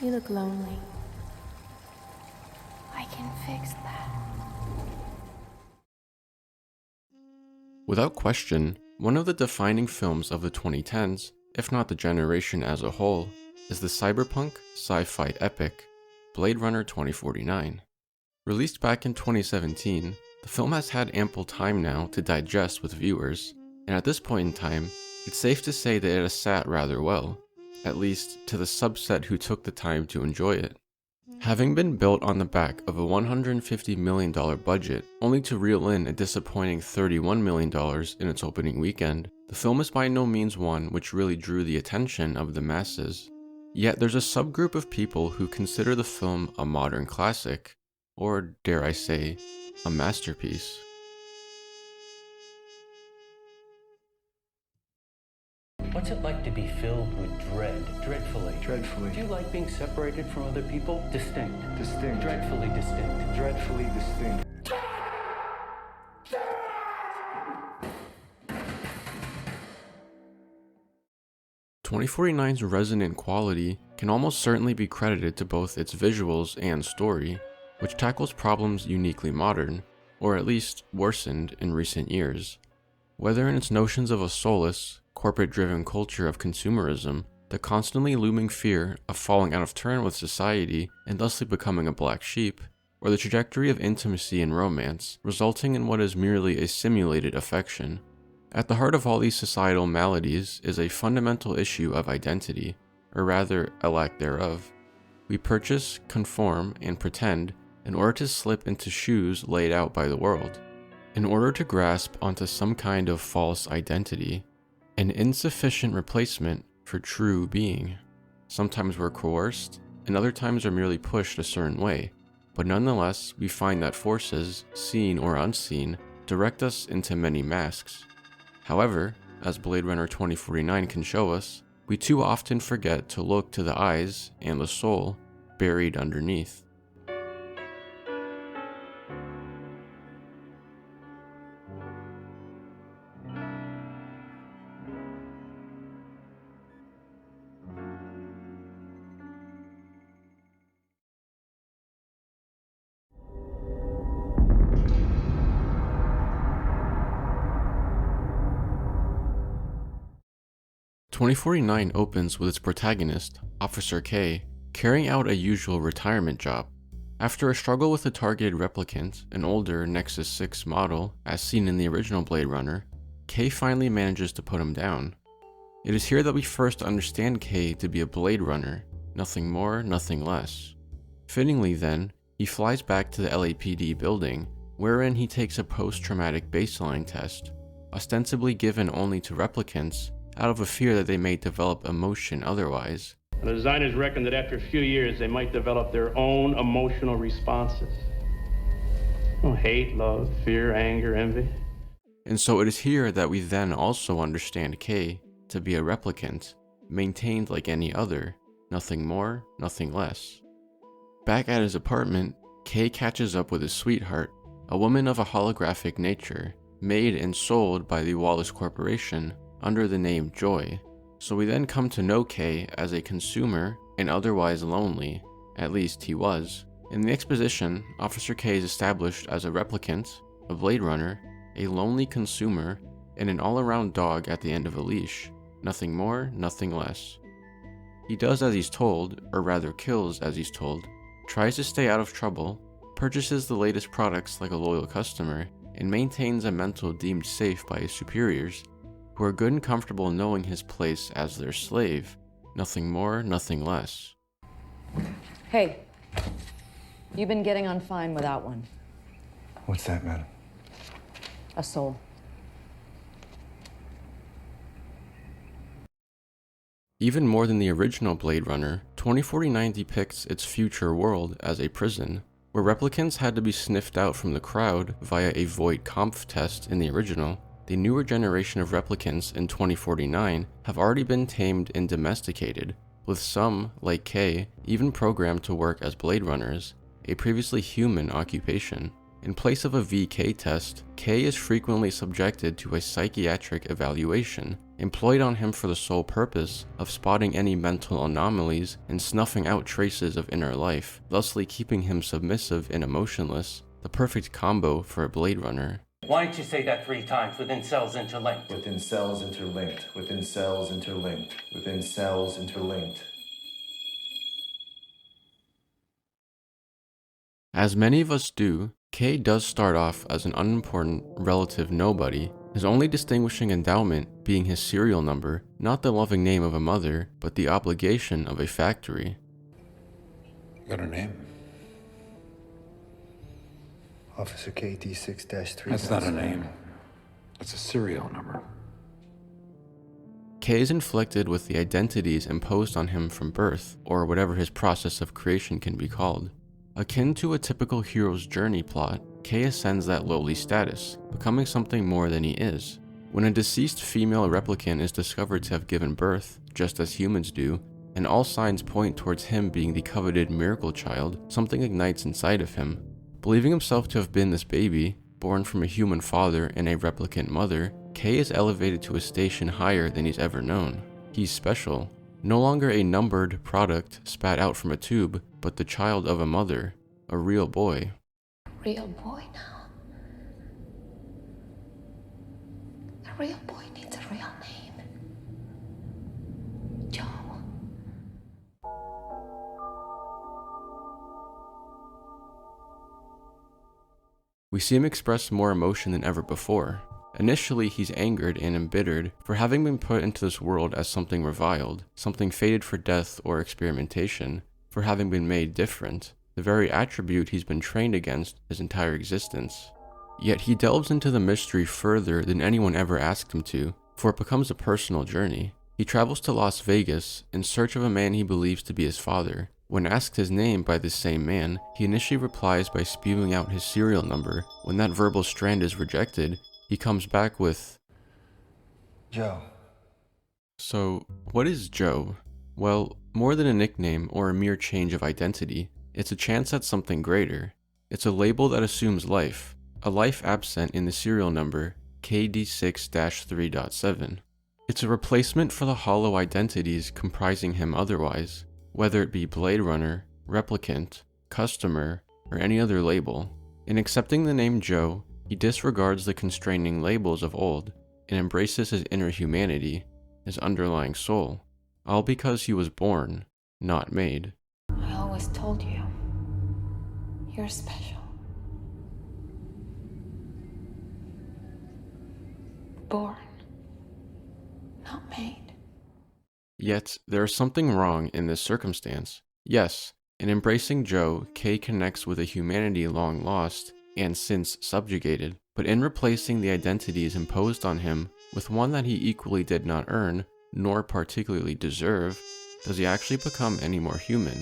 You look lonely. I can fix that. Without question, one of the defining films of the 2010s, if not the generation as a whole, is the cyberpunk sci-fi epic Blade Runner 2049. Released back in 2017, the film has had ample time now to digest with viewers, and at this point in time, it's safe to say that it has sat rather well, at least to the subset who took the time to enjoy it. Having been built on the back of a $150 million budget, only to reel in a disappointing $31 million in its opening weekend, the film is by no means one which really drew the attention of the masses. Yet there's a subgroup of people who consider the film a modern classic, or dare I say, a masterpiece. What's it like to be filled with dread? Dreadfully. Dreadfully. Do you like being separated from other people? Distinct. Distinct. Dreadfully distinct. Dreadfully distinct. 2049's resonant quality can almost certainly be credited to both its visuals and story, which tackles problems uniquely modern, or at least worsened in recent years. Whether in its notions of a soulless, corporate-driven culture of consumerism, the constantly looming fear of falling out of turn with society and thusly becoming a black sheep, or the trajectory of intimacy and romance, resulting in what is merely a simulated affection. At the heart of all these societal maladies is a fundamental issue of identity, or rather, a lack thereof. We purchase, conform, and pretend in order to slip into shoes laid out by the world, in order to grasp onto some kind of false identity, an insufficient replacement for true being. Sometimes we're coerced, and other times are merely pushed a certain way, but nonetheless, we find that forces, seen or unseen, direct us into many masks. However, as Blade Runner 2049 can show us, we too often forget to look to the eyes and the soul buried underneath. "2049 opens with its protagonist, Officer K, carrying out a usual retirement job. After a struggle with a targeted replicant, an older Nexus 6 model, as seen in the original Blade Runner, K finally manages to put him down. It is here that we first understand K to be a Blade Runner, nothing more, nothing less. Fittingly then, he flies back to the LAPD building, wherein he takes a post-traumatic baseline test, ostensibly given only to replicants, out of a fear that they may develop emotion otherwise. The designers reckon that after a few years, they might develop their own emotional responses. Oh, hate, love, fear, anger, envy. And so it is here that we then also understand K to be a replicant, maintained like any other, nothing more, nothing less. Back at his apartment, K catches up with his sweetheart, a woman of a holographic nature, made and sold by the Wallace Corporation under the name Joy. So we then come to know K as a consumer and otherwise lonely, at least he was. In the exposition, Officer K is established as a replicant, a Blade Runner, a lonely consumer, and an all-around dog at the end of a leash. Nothing more, nothing less. He does as he's told, or rather kills as he's told, tries to stay out of trouble, purchases the latest products like a loyal customer, and maintains a mental deemed safe by his superiors, who are good and comfortable knowing his place as their slave, nothing more, nothing less. Hey, you've been getting on fine without one. What's that, madam? A soul. Even more than the original Blade Runner, 2049 depicts its future world as a prison, where replicants had to be sniffed out from the crowd via a Voight Kampf test in the original. The newer generation of replicants in 2049 have already been tamed and domesticated, with some, like K, even programmed to work as Blade Runners, a previously human occupation. In place of a VK test, K is frequently subjected to a psychiatric evaluation, employed on him for the sole purpose of spotting any mental anomalies and snuffing out traces of inner life, thusly keeping him submissive and emotionless, the perfect combo for a Blade Runner. Why don't you say that 3 times? Within cells interlinked. Within cells interlinked. Within cells interlinked. Within cells interlinked. As many of us do, K does start off as an unimportant, relative nobody, his only distinguishing endowment being his serial number, not the loving name of a mother, but the obligation of a factory. Got her name? Officer KT6-3. That's not a name. It's a serial number. K is inflicted with the identities imposed on him from birth, or whatever his process of creation can be called. Akin to a typical hero's journey plot, K ascends that lowly status, becoming something more than he is. When a deceased female replicant is discovered to have given birth, just as humans do, and all signs point towards him being the coveted miracle child, something ignites inside of him. Believing himself to have been this baby, born from a human father and a replicant mother, K is elevated to a station higher than he's ever known. He's special. No longer a numbered product spat out from a tube, but the child of a mother, a real boy. Real boy now. A real boy needs a real name. Joe. We see him express more emotion than ever before. Initially, he's angered and embittered for having been put into this world as something reviled, something fated for death or experimentation, for having been made different, the very attribute he's been trained against his entire existence. Yet he delves into the mystery further than anyone ever asked him to, for it becomes a personal journey. He travels to Las Vegas in search of a man he believes to be his father. When asked his name by this same man, he initially replies by spewing out his serial number. When that verbal strand is rejected, he comes back with, Joe. So, what is Joe? Well, more than a nickname or a mere change of identity, it's a chance at something greater. It's a label that assumes life, a life absent in the serial number KD6-3.7. It's a replacement for the hollow identities comprising him otherwise, whether it be Blade Runner, Replicant, Customer, or any other label. In accepting the name Joe, he disregards the constraining labels of old and embraces his inner humanity, his underlying soul, all because he was born, not made. I always told you, you're special. Born, not made. Yet, there is something wrong in this circumstance. Yes, in embracing Joe, K connects with a humanity long lost and since subjugated, but in replacing the identities imposed on him with one that he equally did not earn, nor particularly deserve, does he actually become any more human?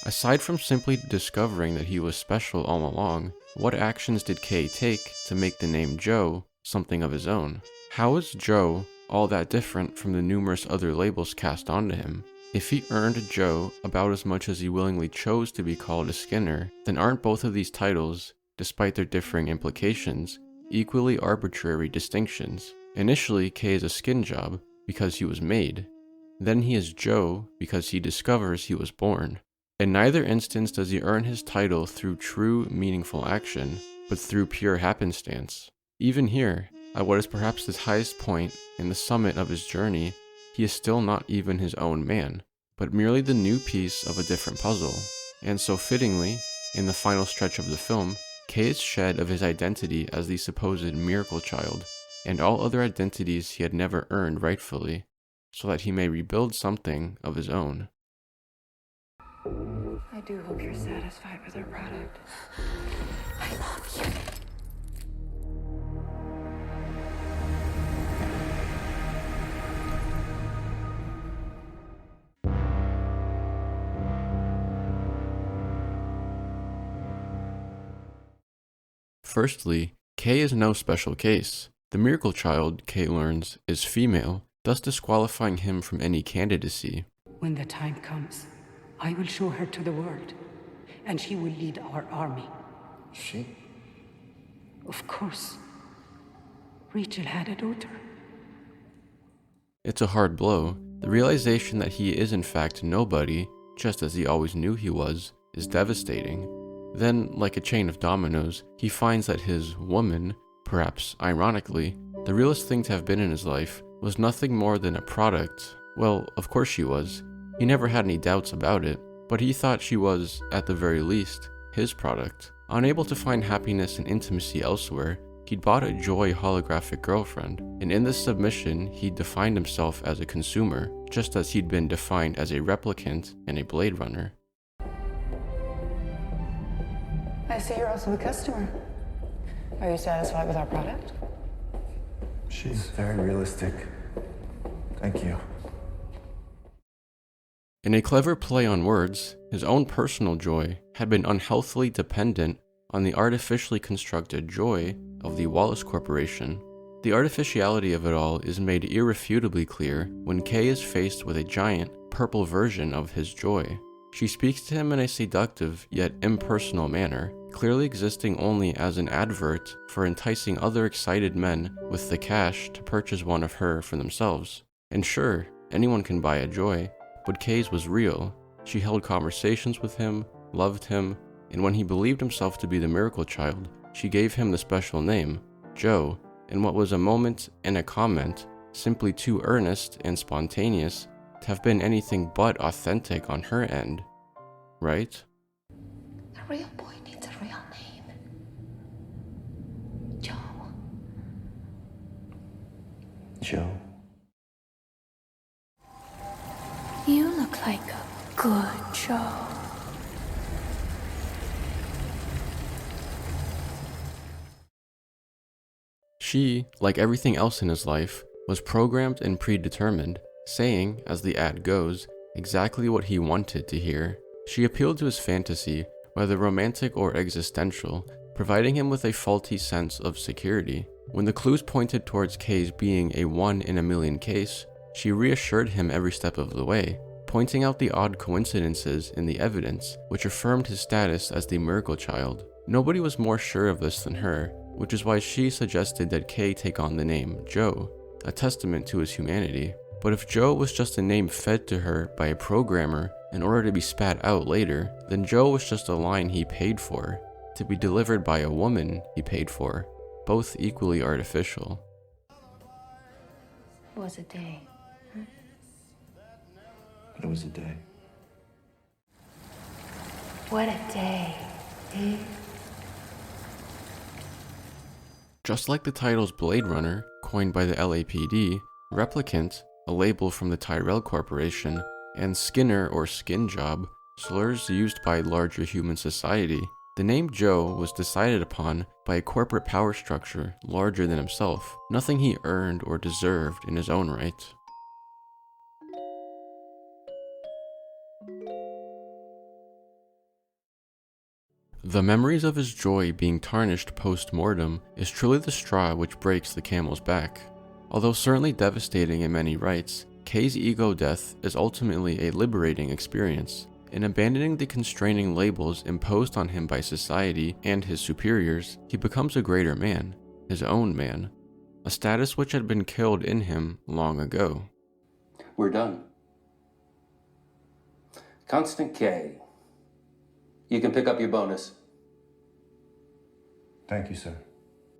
Aside from simply discovering that he was special all along, what actions did K take to make the name Joe something of his own? How is Joe all that different from the numerous other labels cast onto him? If he earned Joe about as much as he willingly chose to be called a Skinner, then aren't both of these titles, despite their differing implications, equally arbitrary distinctions? Initially, K is a skin job because he was made. Then he is Joe because he discovers he was born. In neither instance does he earn his title through true, meaningful action, but through pure happenstance. Even here, at what is perhaps his highest point in the summit of his journey, he is still not even his own man, but merely the new piece of a different puzzle. And so fittingly, in the final stretch of the film, K is shed of his identity as the supposed miracle child, and all other identities he had never earned rightfully, so that he may rebuild something of his own. I do hope you're satisfied with our product. I love you. Firstly, K is no special case. The miracle child, K learns, is female, thus disqualifying him from any candidacy. When the time comes, I will show her to the world, and she will lead our army. She? Of course. Rachel had a daughter. It's a hard blow. The realization that he is in fact nobody, just as he always knew he was, is devastating. Then, like a chain of dominoes, he finds that his woman, perhaps ironically, the realest thing to have been in his life, was nothing more than a product. Well, of course she was. He never had any doubts about it, but he thought she was, at the very least, his product. Unable to find happiness and intimacy elsewhere, he'd bought a Joy holographic girlfriend, and in this submission, he'd defined himself as a consumer, just as he'd been defined as a replicant and a Blade Runner. I see you're also a customer. Are you satisfied with our product? She's very realistic. Thank you. In a clever play on words, his own personal joy had been unhealthily dependent on the artificially constructed joy of the Wallace Corporation. The artificiality of it all is made irrefutably clear when Kay is faced with a giant, purple version of his joy. She speaks to him in a seductive yet impersonal manner, clearly existing only as an advert for enticing other excited men with the cash to purchase one of her for themselves. And sure, anyone can buy a joy, but Kay's was real. She held conversations with him, loved him, and when he believed himself to be the miracle child, she gave him the special name, Joe, in what was a moment and a comment simply too earnest and spontaneous to have been anything but authentic on her end. Right? The real boy needs a real name. Joe. Joe. You look like a good Joe. She, like everything else in his life, was programmed and predetermined, saying, as the ad goes, exactly what he wanted to hear. She appealed to his fantasy, whether romantic or existential, providing him with a faulty sense of security. When the clues pointed towards Kay's being a 1 in a million case, she reassured him every step of the way, pointing out the odd coincidences in the evidence, which affirmed his status as the miracle child. Nobody was more sure of this than her, which is why she suggested that Kay take on the name Joe, a testament to his humanity. But if Joe was just a name fed to her by a programmer in order to be spat out later, then Joe was just a line he paid for, to be delivered by a woman he paid for, both equally artificial. It was a day. But it was a day. What a day, eh? Just like the titles Blade Runner, coined by the LAPD, Replicant, a label from the Tyrell Corporation, and Skinner or Skin Job, slurs used by larger human society, the name Joe was decided upon by a corporate power structure larger than himself, nothing he earned or deserved in his own right. The memories of his joy being tarnished post-mortem is truly the straw which breaks the camel's back. Although certainly devastating in many rights, Kay's ego death is ultimately a liberating experience. In abandoning the constraining labels imposed on him by society and his superiors, he becomes a greater man, his own man, a status which had been killed in him long ago. We're done. Constant K. You can pick up your bonus. Thank you, sir.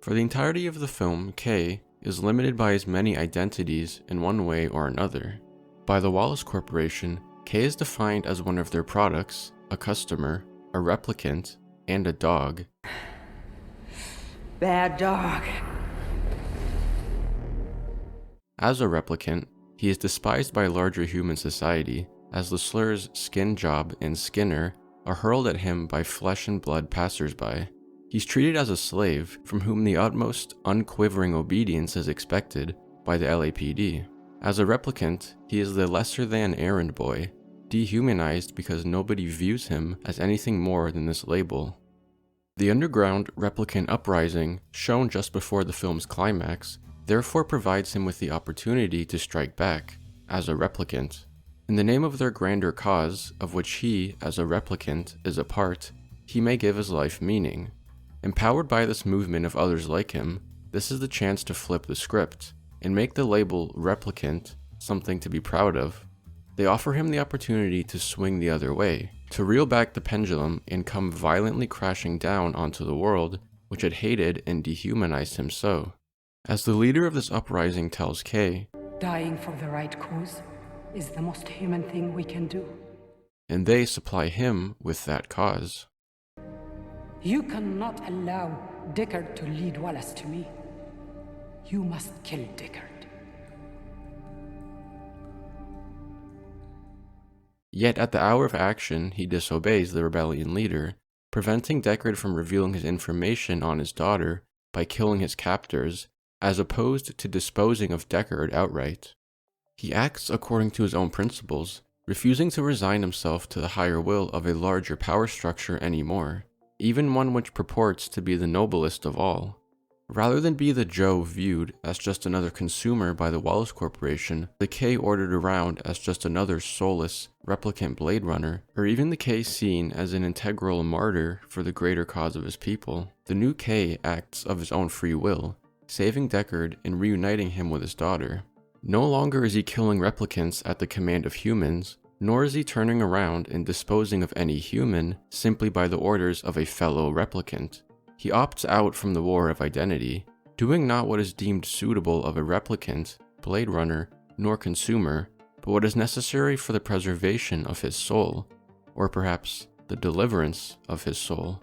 For the entirety of the film, Kay is limited by his many identities in one way or another. By the Wallace Corporation, Kay is defined as one of their products, a customer, a replicant, and a dog. Bad dog. As a replicant, he is despised by larger human society, as the slurs Skin Job and Skinner are hurled at him by flesh and blood passersby. He's treated as a slave from whom the utmost unquivering obedience is expected by the LAPD. As a replicant, he is the lesser-than errand boy, dehumanized because nobody views him as anything more than this label. The underground replicant uprising, shown just before the film's climax, therefore provides him with the opportunity to strike back, as a replicant. In the name of their grander cause, of which he, as a replicant, is a part, he may give his life meaning. Empowered by this movement of others like him, this is the chance to flip the script and make the label replicant something to be proud of. They offer him the opportunity to swing the other way, to reel back the pendulum and come violently crashing down onto the world which had hated and dehumanized him so. As the leader of this uprising tells Kay, Dying for the right cause is the most human thing we can do. and they supply him with that cause. You cannot allow Deckard to lead Wallace to me. You must kill Deckard. Yet at the hour of action, he disobeys the rebellion leader, preventing Deckard from revealing his information on his daughter by killing his captors, as opposed to disposing of Deckard outright. He acts according to his own principles, refusing to resign himself to the higher will of a larger power structure anymore, even one which purports to be the noblest of all. Rather than be the Joe viewed as just another consumer by the Wallace Corporation, the K ordered around as just another soulless, replicant Blade Runner, or even the K seen as an integral martyr for the greater cause of his people, the new K acts of his own free will, saving Deckard and reuniting him with his daughter. No longer is he killing replicants at the command of humans, nor is he turning around and disposing of any human simply by the orders of a fellow replicant. He opts out from the war of identity, doing not what is deemed suitable of a replicant, Blade Runner, nor consumer, but what is necessary for the preservation of his soul, or perhaps the deliverance of his soul.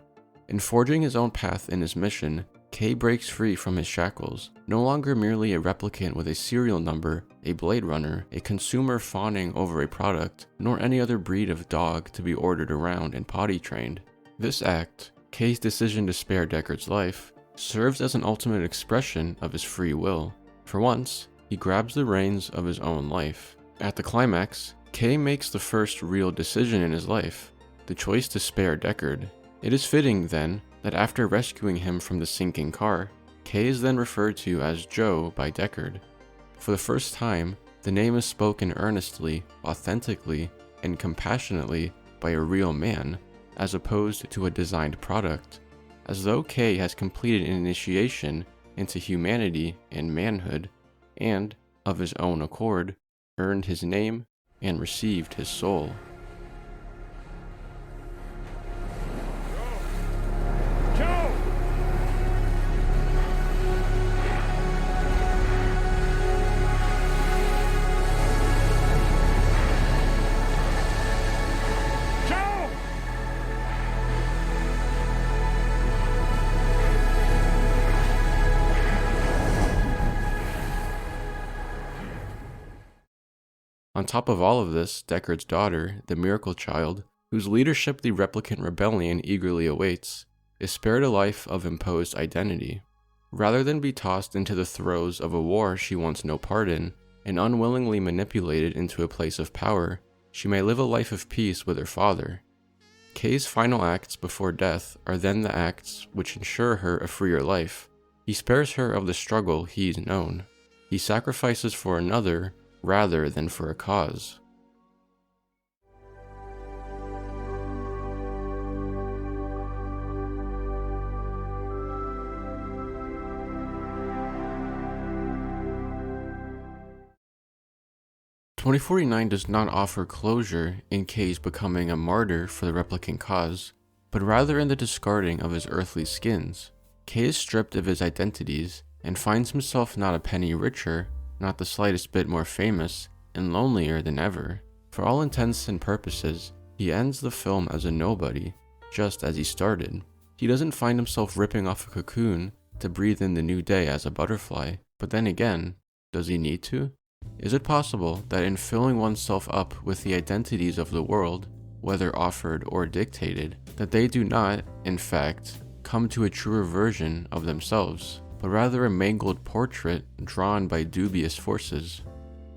In forging his own path in his mission, K breaks free from his shackles, no longer merely a replicant with a serial number, a Blade Runner, a consumer fawning over a product, nor any other breed of dog to be ordered around and potty trained. This act, K's decision to spare Deckard's life, serves as an ultimate expression of his free will. For once, he grabs the reins of his own life. At the climax, K makes the first real decision in his life, the choice to spare Deckard. It is fitting, then, that after rescuing him from the sinking car, K is then referred to as Joe by Deckard. For the first time, the name is spoken earnestly, authentically, and compassionately by a real man, as opposed to a designed product, as though K has completed an initiation into humanity and manhood, and, of his own accord, earned his name and received his soul. On top of all of this, Deckard's daughter, the Miracle Child, whose leadership the replicant rebellion eagerly awaits, is spared a life of imposed identity. Rather than be tossed into the throes of a war she wants no part in, and unwillingly manipulated into a place of power, she may live a life of peace with her father. K's final acts before death are then the acts which ensure her a freer life. He spares her of the struggle he's known. He sacrifices for another rather than for a cause. "2049 does not offer closure in K's becoming a martyr for the replicant cause, but rather in the discarding of his earthly skins. K is stripped of his identities and finds himself not a penny richer, not the slightest bit more famous, and lonelier than ever. For all intents and purposes, he ends the film as a nobody, just as he started. He doesn't find himself ripping off a cocoon to breathe in the new day as a butterfly, but then again, does he need to? Is it possible that in filling oneself up with the identities of the world, whether offered or dictated, that they do not, in fact, come to a truer version of themselves, but rather a mangled portrait drawn by dubious forces?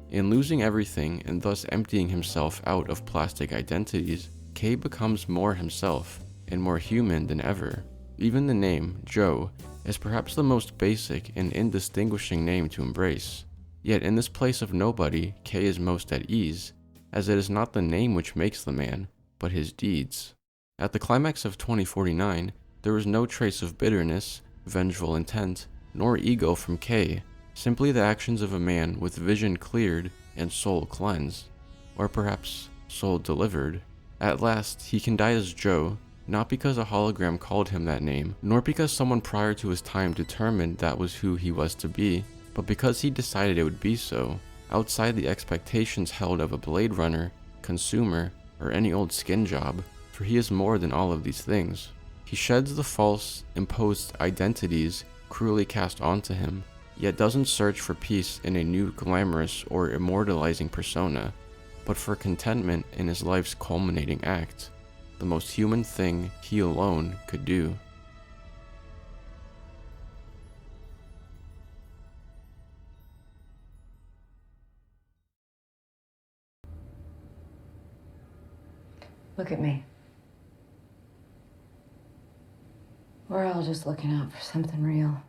In losing everything and thus emptying himself out of plastic identities, K becomes more himself and more human than ever. Even the name, Joe, is perhaps the most basic and indistinguishing name to embrace. Yet in this place of nobody, K is most at ease, as it is not the name which makes the man, but his deeds. At the climax of 2049, there was no trace of bitterness, vengeful intent, nor ego from Kay, simply the actions of a man with vision cleared and soul cleansed, or perhaps soul delivered. At last, he can die as Joe, not because a hologram called him that name, nor because someone prior to his time determined that was who he was to be, but because he decided it would be so, outside the expectations held of a Blade Runner, consumer, or any old skin job, for he is more than all of these things. He sheds the false, imposed identities cruelly cast onto him, yet doesn't search for peace in a new glamorous or immortalizing persona, but for contentment in his life's culminating act, the most human thing he alone could do. Look at me. We're all just looking out for something real.